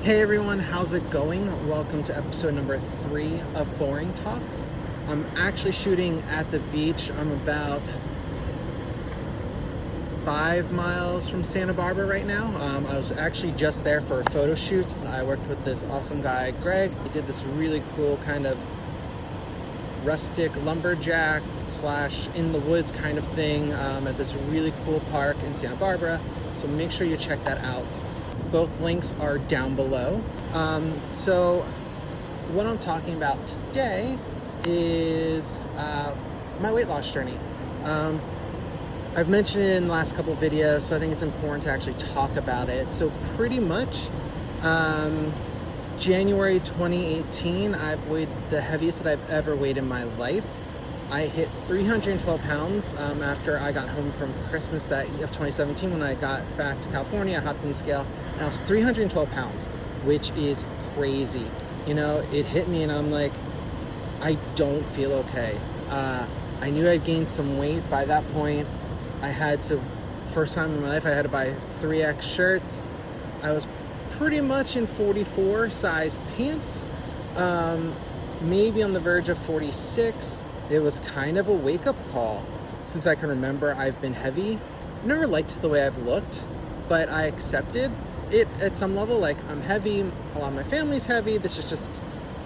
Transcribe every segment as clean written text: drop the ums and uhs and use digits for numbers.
Hey everyone, how's it going? Welcome to episode number 3 of Boring Talks. I'm actually shooting at the beach. I'm about 5 miles from Santa Barbara right now. I was actually just there for a photo shoot. I worked with this awesome guy, Greg. He did this really cool kind of rustic lumberjack / in the woods kind of thing at this really cool park in Santa Barbara. So make sure you check that out. Both links are down below. So what I'm talking about today is my weight loss journey. I've mentioned it in the last couple of videos, so I think it's important to actually talk about it. So pretty much January 2018, I've weighed the heaviest that I've ever weighed in my life. I hit 312 pounds after I got home from Christmas of 2017. When I got back to California, I hopped in the scale and I was 312 pounds, which is crazy. You know, it hit me and I'm like, I don't feel okay. I knew I'd gained some weight by that point. I had to, first time in my life, I had to buy 3X shirts. I was pretty much in 44 size pants, maybe on the verge of 46. It was kind of a wake-up call. Since I can remember, I've been heavy. I never liked the way I've looked, but I accepted it at some level. Like, I'm heavy, a lot of my family's heavy, this is just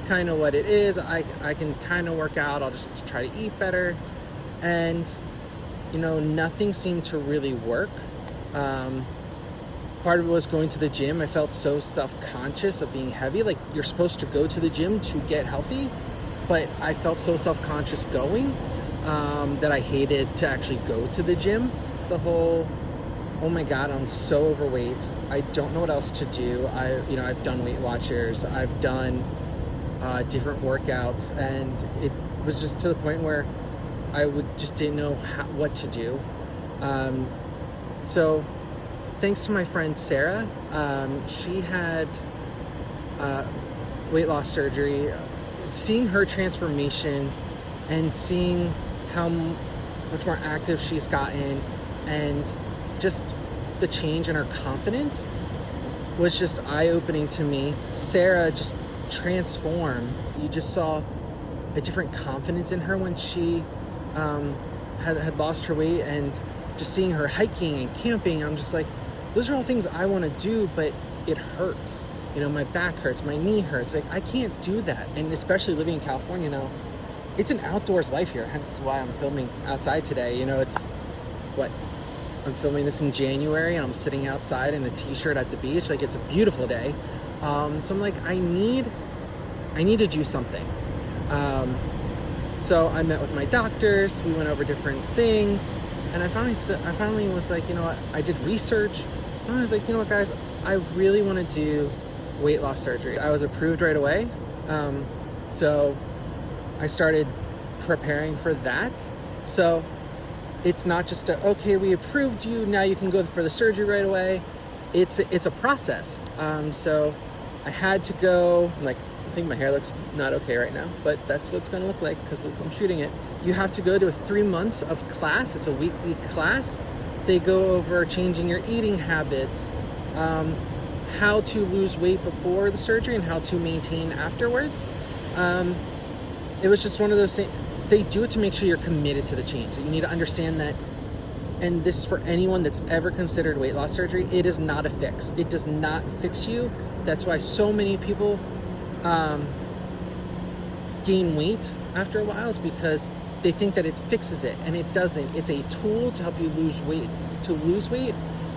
kind of what it is. I can kind of work out, I'll just try to eat better. And, you know, nothing seemed to really work. Part of it was going to the gym. I felt so self-conscious of being heavy. Like, you're supposed to go to the gym to get healthy, but I felt so self-conscious going that I hated to actually go to the gym. The whole, oh my God, I'm so overweight. I don't know what else to do. I've done Weight Watchers. I've done different workouts, and it was just to the point where I just didn't know what to do. So thanks to my friend Sarah, she had weight loss surgery. Seeing her transformation and seeing how much more active she's gotten and just the change in her confidence was just eye-opening to me. Sarah just transformed. You just saw a different confidence in her when she had lost her weight, and just seeing her hiking and camping, I'm just like, those are all things I want to do, but it hurts. You know, my back hurts, my knee hurts. Like, I can't do that. And especially living in California, you know, it's an outdoors life here. Hence why I'm filming outside today. You know, I'm filming this in January and I'm sitting outside in a t-shirt at the beach. Like, it's a beautiful day. So I'm like, I need to do something. So I met with my doctors. We went over different things. And I finally was like, you know what? I did research. I was like, you know what, guys? I really want to do weight loss surgery. I was approved right away. So I started preparing for that. So it's not just okay, we approved you, now you can go for the surgery right away. It's a process. So I had to go, like, I think my hair looks not okay right now, but that's what it's going to look like because I'm shooting it. You have to go to 3 months of class. It's a weekly class. They go over changing your eating habits, how to lose weight before the surgery and how to maintain afterwards. It was just one of those things. They do it to make sure you're committed to the change. You need to understand that, and this is for anyone that's ever considered weight loss surgery, it is not a fix. It does not fix you. That's why so many people gain weight after a while, is because they think that it fixes it, and it doesn't. It's a tool to help you lose weight,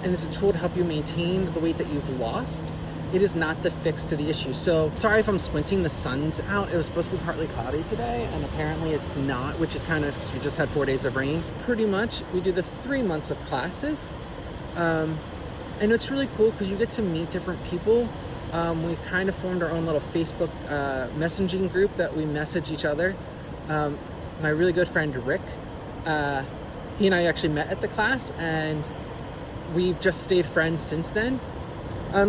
and it's a tool to help you maintain the weight that you've lost. It is not the fix to the issue. So sorry if I'm squinting, the sun's out. It was supposed to be partly cloudy today, and apparently it's not, which is kind of nice because we just had 4 days of rain. Pretty much, we do the 3 months of classes. And it's really cool because you get to meet different people. We kind of formed our own little Facebook messaging group that we message each other. My really good friend Rick, he and I actually met at the class, and we've just stayed friends since then.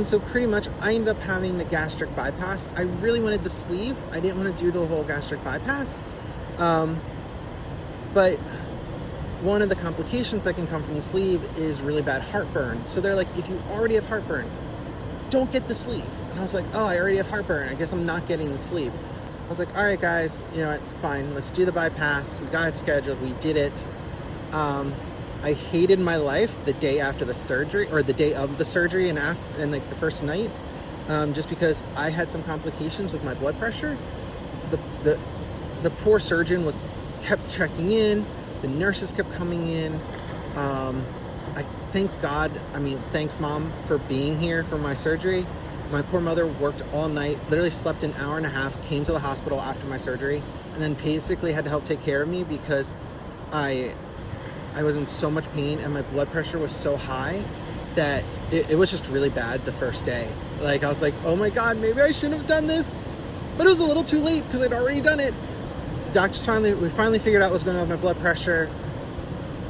So pretty much I ended up having the gastric bypass. I really wanted the sleeve. I didn't want to do the whole gastric bypass. But one of the complications that can come from the sleeve is really bad heartburn. So they're like, if you already have heartburn, don't get the sleeve. And And I was like, oh, I already have heartburn. I guess I'm not getting the sleep. I was like, all right, guys, you know what? Fine. Let's do the bypass. We got it scheduled. We did it. I hated my life the day after the surgery, or the day of the surgery, and like the first night, just because I had some complications with my blood pressure. The poor surgeon kept checking in. The nurses kept coming in. I thank God. I mean, thanks, Mom, for being here for my surgery. My poor mother worked all night, literally slept an hour and a half, came to the hospital after my surgery, and then basically had to help take care of me because I was in so much pain and my blood pressure was so high that it was just really bad the first day. Like, I was like, oh my God, maybe I shouldn't have done this. But it was a little too late because I'd already done it. The doctors we finally figured out what was going on with my blood pressure.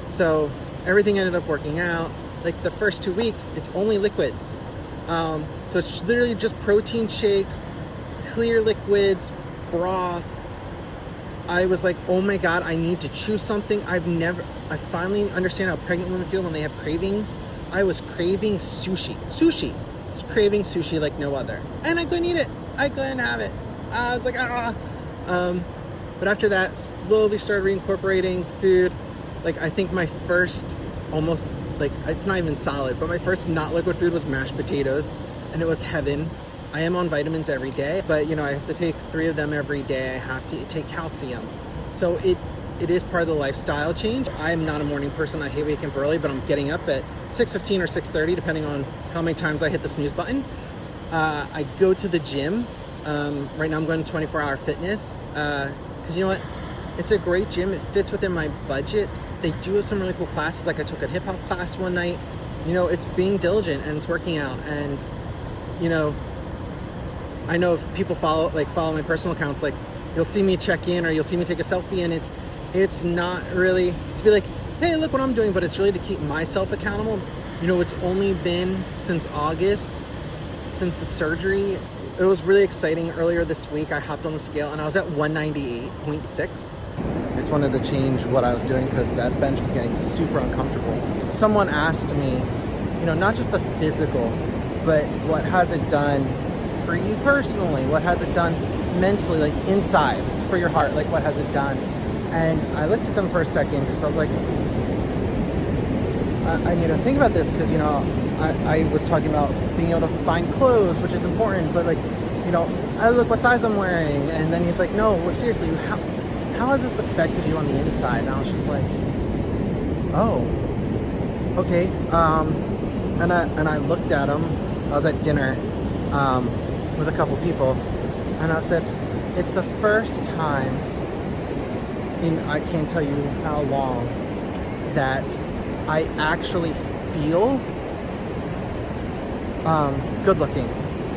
So everything ended up working out. Like the first 2 weeks, it's only liquids. So it's literally just protein shakes, clear liquids, broth. I was like, oh my God, I need to choose something. I finally understand how pregnant women feel when they have cravings. I was craving sushi. I was craving sushi like no other. And I couldn't eat it. I couldn't have it. I was like, ah. But after that, slowly started reincorporating food. Like, I think my first almost, like, it's not even solid, but my first not liquid food was mashed potatoes, and it was heaven. I am on vitamins every day, but, you know, I have to take 3 of them every day. I have to take calcium. So it is part of the lifestyle change. I am not a morning person. I hate waking up early, but I'm getting up at 6:15 or 6:30, depending on how many times I hit the snooze button. I go to the gym. Right now I'm going to 24-hour fitness, because you know what? It's a great gym. It fits within my budget. They do have some really cool classes. Like, I took a hip hop class one night. You know, it's being diligent and it's working out. And, you know, I know if people follow my personal accounts, like, you'll see me check in or you'll see me take a selfie, and it's not really to be like, hey, look what I'm doing, but it's really to keep myself accountable. You know, it's only been since August, since the surgery. It was really exciting. Earlier this week, I hopped on the scale and I was at 198.6. I just wanted to change what I was doing because that bench was getting super uncomfortable. Someone asked me, you know, not just the physical, but what has it done for you personally? What has it done mentally, like inside, for your heart? Like, what has it done? And I looked at them for a second because I was like, I need to think about this because, you know, I was talking about being able to find clothes, which is important, but, like, you know, I look what size I'm wearing. And then he's like, no, well, seriously, how has this affected you on the inside? And I was just like, oh, okay. And I looked at him. I was at dinner with a couple people, and I said, it's the first time in I can't tell you how long that I actually feel good looking.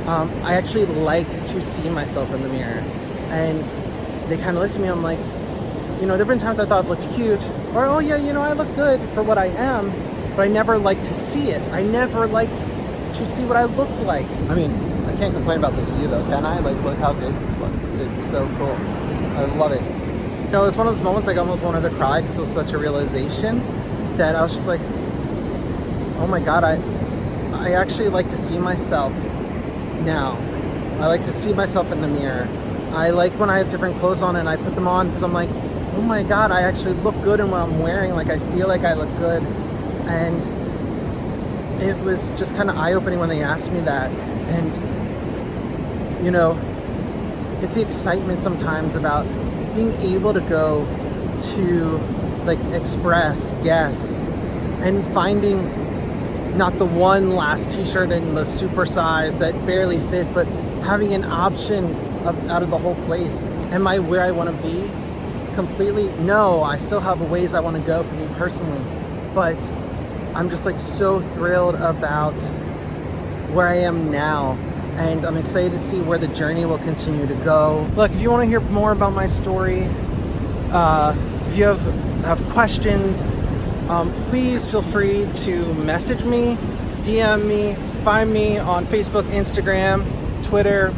I actually like to see myself in the mirror. And they kind of looked at me, I'm like, you know, there have been times I thought I've looked cute, or, oh yeah, you know, I look good for what I am, but I never liked to see it. I never liked to see what I looked like. I mean, I can't complain about this view though, can I? Like, look how good this looks. It's so cool. I love it. You know, it's one of those moments, like, I almost wanted to cry because it was such a realization that I was just like, oh my God, I actually like to see myself now. I like to see myself in the mirror. I like when I have different clothes on and I put them on because I'm like, oh my God, I actually look good in what I'm wearing. Like, I feel like I look good. And it was just kind of eye-opening when they asked me that. And, you know, it's the excitement sometimes about being able to go to, like, Express, Guess, and finding not the one last t-shirt in the super size that barely fits, but having an option out of the whole place. Am I where I want to be? Completely? No, I still have ways I want to go for me personally, but I'm just, like, so thrilled about where I am now, and I'm excited to see where the journey will continue to go. Look, if you want to hear more about my story, if you have questions, please feel free to message me, DM me, find me on Facebook, Instagram, Twitter,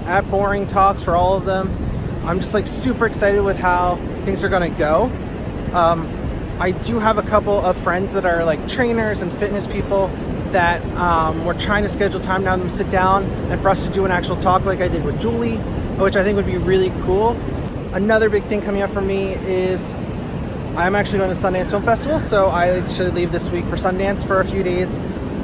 at Boring Talks for all of them. I'm just, like, super excited with how things are gonna go. I do have a couple of friends that are, like, trainers and fitness people that we're trying to schedule time now to sit down and for us to do an actual talk like I did with Julie, which I think would be really cool. Another big thing coming up for me is I'm actually going to Sundance Film Festival, so I should leave this week for Sundance for a few days.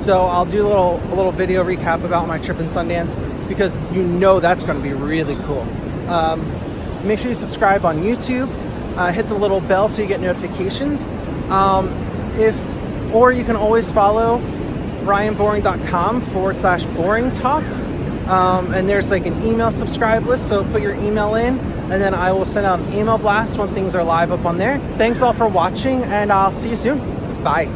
So I'll do a little video recap about my trip in Sundance, because you know that's going to be really cool. Make sure you subscribe on YouTube, hit the little bell so you get notifications. Or you can always follow ryanboring.com/boring talks. And there's like an email subscribe list, so put your email in, and then I will send out an email blast when things are live up on there. Thanks all for watching, and I'll see you soon. Bye.